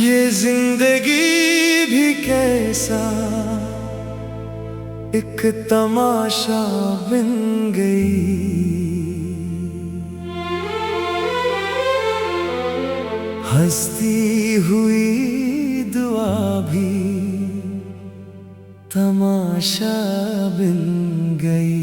ये जिंदगी भी कैसा एक तमाशा बन गई। हंसती हुई दुआ भी तमाशा बन गई।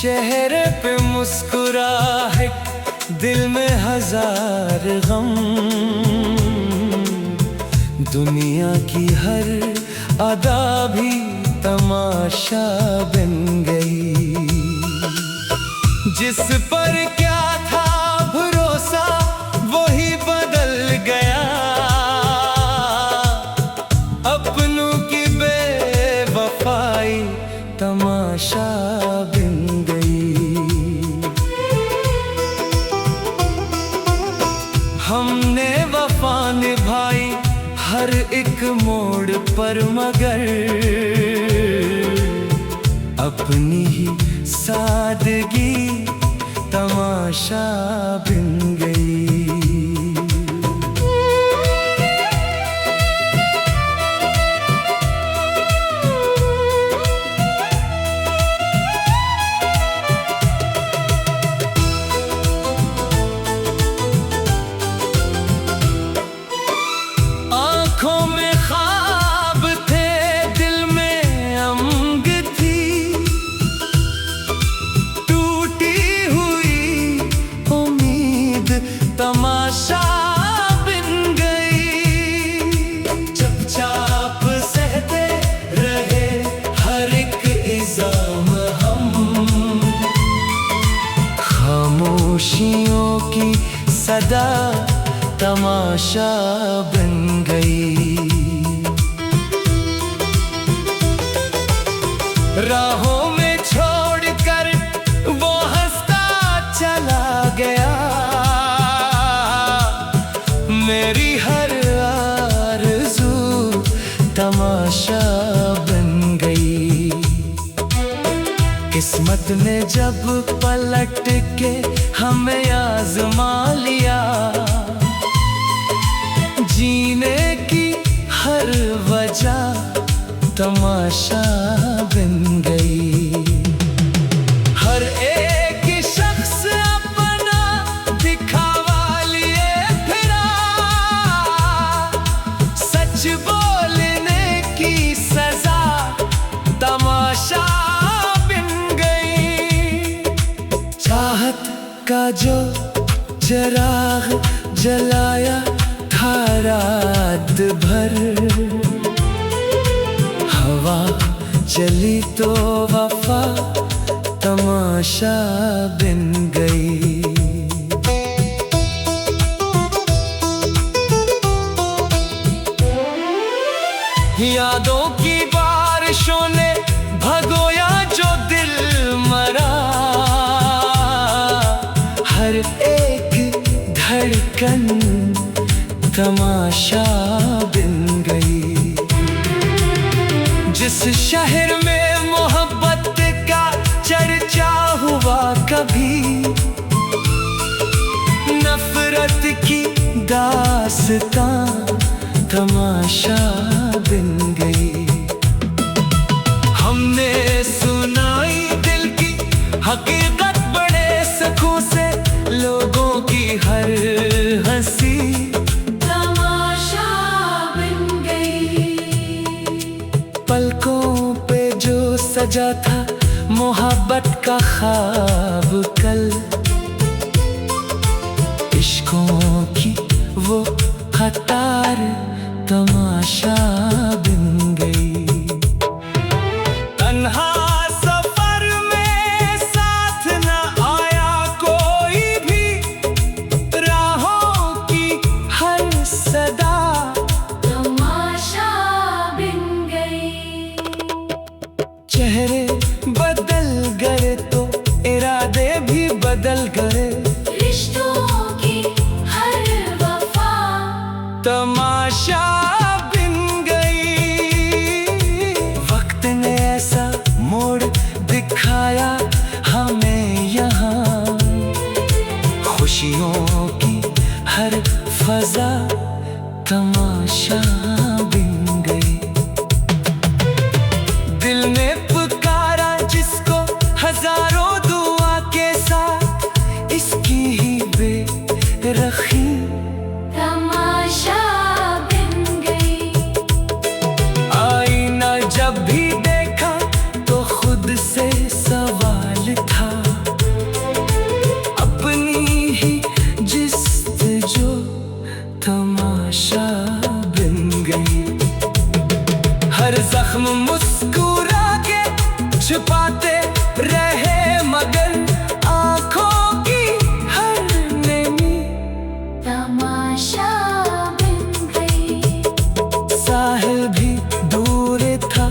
चेहरे पे मुस्कुराहट, दिल में हजार गम। दुनिया की हर अदा भी तमाशा बन गई। जिस पर क्या था भरोसा वही बदल गया। अपनों की बेवफाई तमाशा बन गई। हमने वफा निभाई हर एक मोड़ पर, मगर अपनी ही सादगी तमाशा बन गई। आँखों में ख्वाब थे, दिल में अम्ग थी। टूटी हुई उम्मीद तमाशा बन गई। चुपचाप सहते रहे हर एक इल्जाम हम। खामोशियों की सदा तमाशा बन गई। राहों में छोड़कर वो हंसता चला गया। मेरी हर आरज़ू तमाशा बन गई। किस्मत ने जब पलट के हमें आज़मा लिया। जीने की हर वजह तमाशा बन गई। हर एक शख्स अपना दिखावा लिए फिरा। सच बोलने की सजा तमाशा बन गई। चाहत का जो चिराग जलाया था रात भर, हवा चली तो वफा तमाशा बन गई। यादों की बारिशों ने भगोया जो दिल मरा। हर एक धड़कन तमाशा बन गई। जिस शहर में मोहब्बत का चर्चा हुआ कभी, नफरत की दास्तां तमाशा बन गई। हमने सुनाई दिल की हकीकत बड़े सुकून से, लोगों की हर हंसी तमाशा बन गई। पलकों पे जो सजा था मोहब्बत का ख्वाब कल, इश्कों की वो कतार तमाशा बन गई। तन्हा सफर में साथ न आया कोई भी, राहों की हर सदा तमाशा बन गई। चेहरे बदल गए तो इरादे भी बदल गए। रिश्तों की हर वफा लाया हमें यहाँ। खुशियों की हर फजा तमाशा बन गई। दिल ने पुकारा जिसको हजारों दुआ के साथ, इसकी ही बेरखी तमाशा बन गई। आईना जब भी देखा तो खुद से सवाल था, अपनी ही जिस्तजू तमाशा बन गई। हर जख्म मुस्कुरा के छुपाते रहे, मगर आंखों की हर नमी तमाशा बन गई। साहिल भी दूर था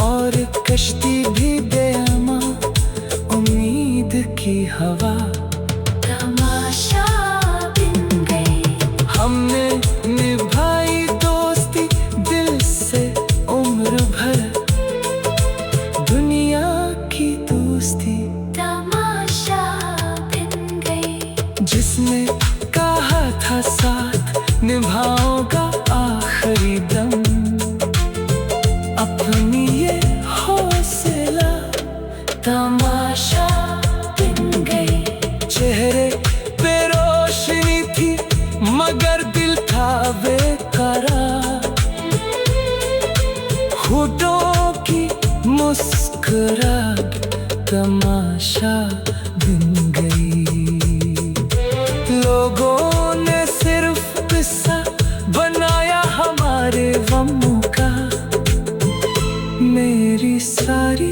और कश्ती भी बेअमा, उम्मीद की हवा तमाशा बन गई। हमने निभाई दोस्ती दिल से उम्र भर, दुनिया की दोस्ती तमाशा बन गई। जिसने कहा था साथ निभाऊंगा आखिरी दम, अपनी ये हौसला तमाशा बन गई। चेहरे पे रोशनी थी मगर दिल था बेकरार, होठों की मुस्कुराहट तमाशा बन गई। लोगों ने सिर्फ किस्सा बनाया हमारे गमों का, मेरी सारी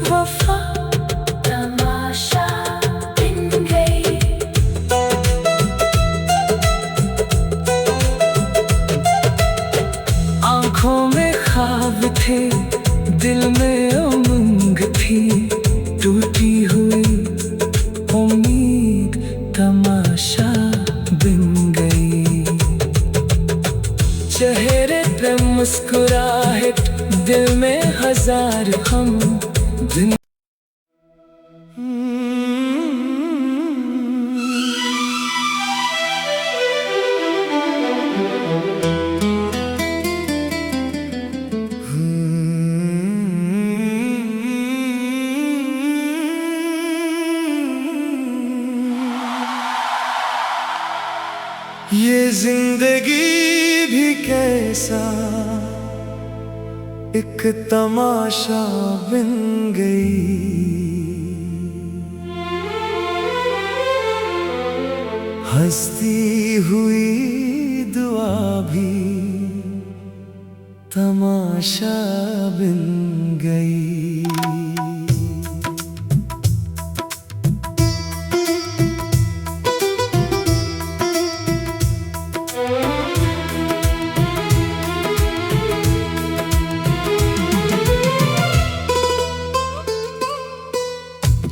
वफा तमाशा बन गई। आंखों में ख्वाब थे, दिल में उमंग थी, टूटी हुई उम्मीद तमाशा बन गई। चेहरे पे मुस्कुराहट, दिल में हजार हम दिन। ये जिंदगी भी कैसा एक तमाशा बन गई। हंसती हुई दुआ भी तमाशा बन गई।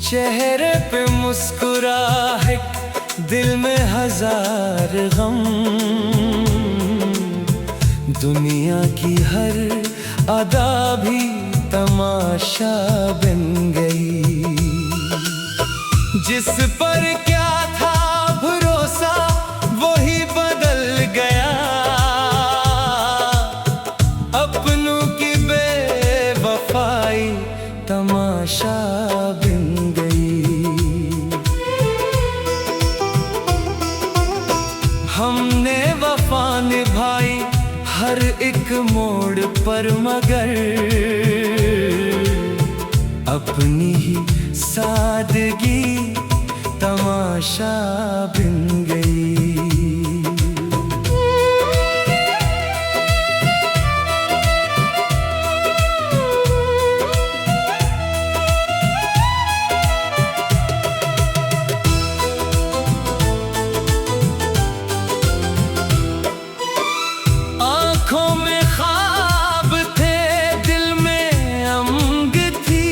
चेहरे पे मुस्कुराहट, दिल में हजार गम, दुनिया की हर अदा भी तमाशा बन गई। जिस पर क्या था भरोसा वही बदल गया, अपनों की बेवफाई तमाशा बन गई। हमने वफा निभाई हर एक मोड़ पर, मगर अपनी ही सादगी तमाशा बन गई। आँखों में ख्वाब थे, दिल में उमंग थी,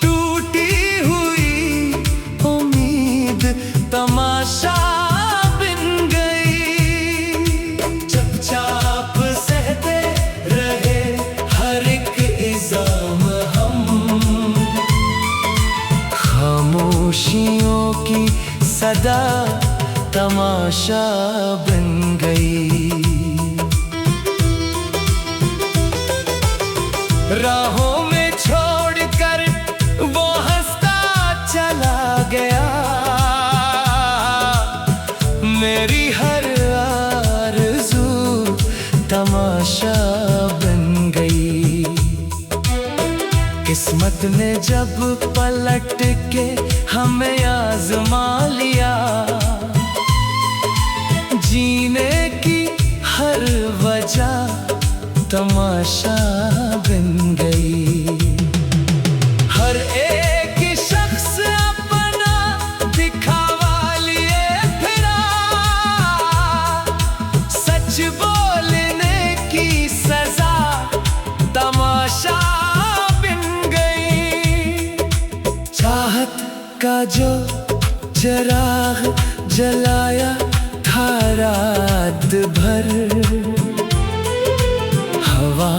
टूटी हुई उम्मीद तमाशा खुशियों की सदा तमाशा बन गई। राहों में छोड़कर वो हंसता चला गया, मेरी हर आरज़ू तमाशा बन गई। किस्मत ने जब पलट के हमें आज़मा लिया, जीने की हर वजह तमाशा बन गई। हर एक शख्स अपना दिखावा लिए फिरा, सच बोलने की सजा तमाशा बन गई। चाहत का जो चिराग जलाया था रात भर, हवा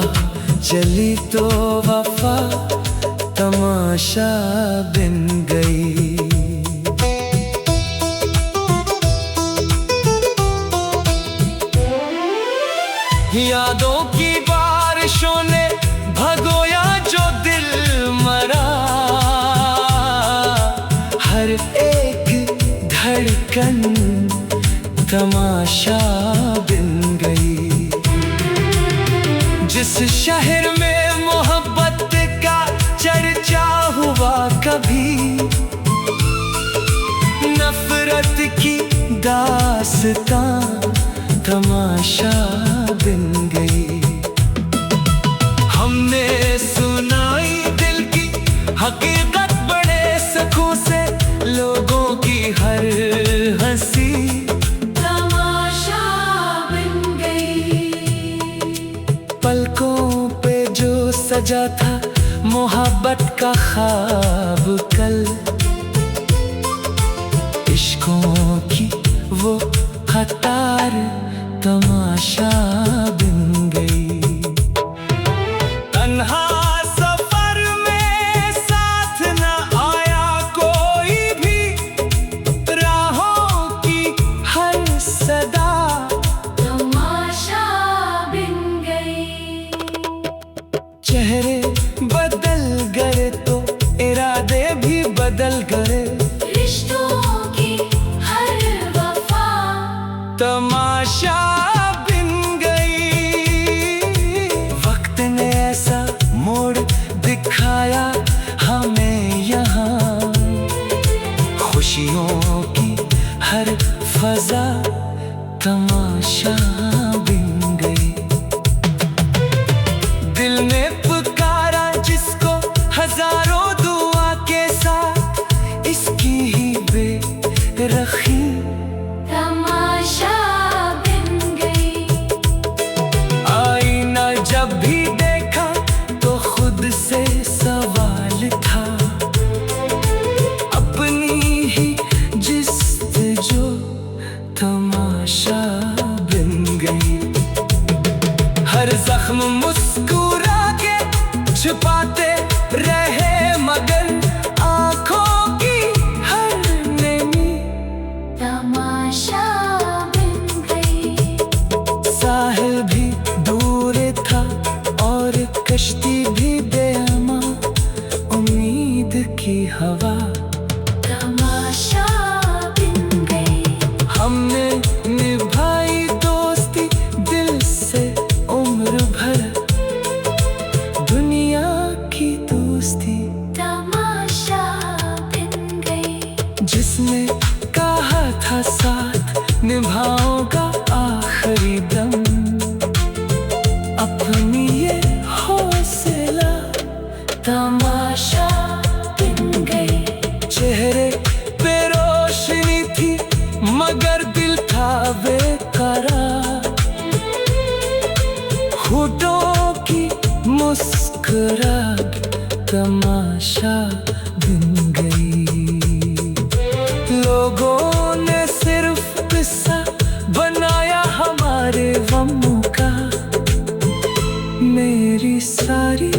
चली तो वफा तमाशा बन गई। यादों की बारिशों ने भगोया जो दिल मरा, हर एक धड़कन तमाशा बन गई। जिस शहर में मोहब्बत का चर्चा हुआ कभी, नफरत की दास्तां तमाशा बन गई। हमने सुनाई दिल की हकीकत बड़े सुकून से, लोगों की हर हंसी तमाशा बन गई। पलकों पे जो सजा था मोहब्बत का ख्वाब कल, इश्कों की वो कतार तमाशा बन गई। तन्हा सफर में साथ न आया कोई भी, राहों की हर सदा तमाशा बन गई। चेहरे बदल गए तो इरादे भी बदल गए, रिश्तों की हर वफा तमाशा बन गई। वक्त ने ऐसा मोड़ दिखाया हमें यहाँ, खुशियों की हर फजा तमाशा बन गई। दिल ने पुकारा जिसको हजारों दुआ के साथ, इसकी ही बेरखी तमाशा बन गई। आईना जब भी देखा तो खुद से सवाल था, अपनी ही जिस्तजू तमाशा बन गई। हर जख्म मुस्कुरा के छुपाते रहे, मगर आंखों की हर नमी तमाशा बन गई। साहिल भी दूर था और कश्ती भी बेअमा, उम्मीद की हवा तमाशा बन गई। हमने निभाई दोस्ती दिल से उम्र भर, दुनिया की दोस्ती तमाशा बन गई। जिसने कहा था साथ निभाऊंगा आखिरी दम, अपनी ये हौसला तमाशा बन गई। चेहरे पे रोशनी थी मगर दिल था बेकरार, होठों की मुस्कुराहट तमाशा बन गई। लोगों ने सिर्फ किस्सा बनाया हमारे गमों का, मेरी सारी